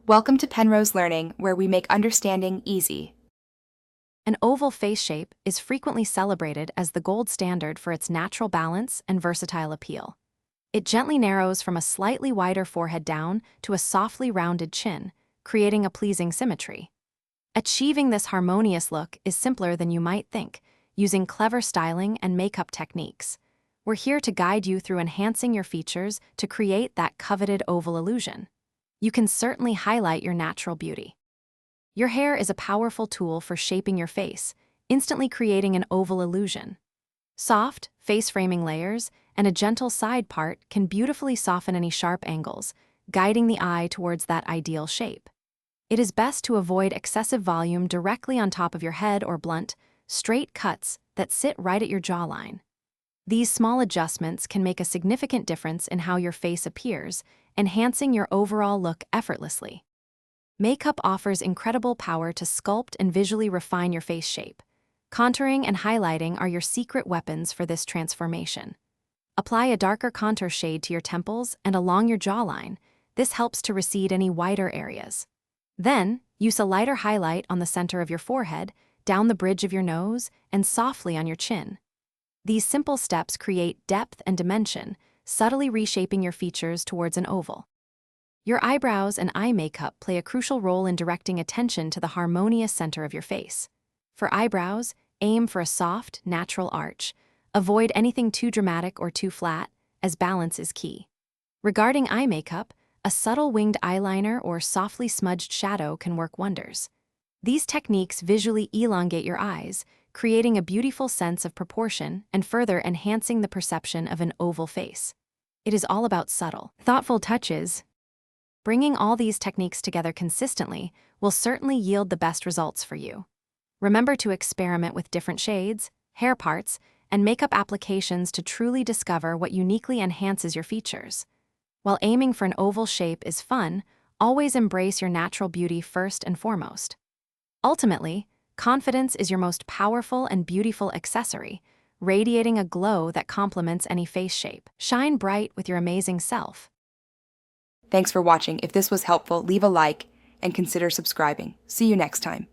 Welcome to Penrose Learning, where we make understanding easy. An oval face shape is frequently celebrated as the gold standard for its natural balance and versatile appeal. It gently narrows from a slightly wider forehead down to a softly rounded chin, creating a pleasing symmetry. Achieving this harmonious look is simpler than you might think, using clever styling and makeup techniques. We're here to guide you through enhancing your features to create that coveted oval illusion. You can certainly highlight your natural beauty. Your hair is a powerful tool for shaping your face, instantly creating an oval illusion. Soft, face-framing layers and a gentle side part can beautifully soften any sharp angles, guiding the eye towards that ideal shape. It is best to avoid excessive volume directly on top of your head or blunt, straight cuts that sit right at your jawline. These small adjustments can make a significant difference in how your face appears, enhancing your overall look effortlessly. Makeup offers incredible power to sculpt and visually refine your face shape. Contouring and highlighting are your secret weapons for this transformation. Apply a darker contour shade to your temples and along your jawline. This helps to recede any whiter areas. Then, use a lighter highlight on the center of your forehead, down the bridge of your nose, and softly on your chin. These simple steps create depth and dimension, subtly reshaping your features towards an oval. Your eyebrows and eye makeup play a crucial role in directing attention to the harmonious center of your face. For eyebrows, aim for a soft, natural arch. Avoid anything too dramatic or too flat, as balance is key. Regarding eye makeup, a subtle winged eyeliner or softly smudged shadow can work wonders. These techniques visually elongate your eyes, creating a beautiful sense of proportion and further enhancing the perception of an oval face. It is all about subtle, thoughtful touches. Bringing all these techniques together consistently will certainly yield the best results for you. Remember to experiment with different shades, hair parts, and makeup applications to truly discover what uniquely enhances your features. While aiming for an oval shape is fun, always embrace your natural beauty first and foremost. Ultimately, confidence is your most powerful and beautiful accessory, radiating a glow that complements any face shape. Shine bright with your amazing self. Thanks for watching. If this was helpful, leave a like and consider subscribing. See you next time.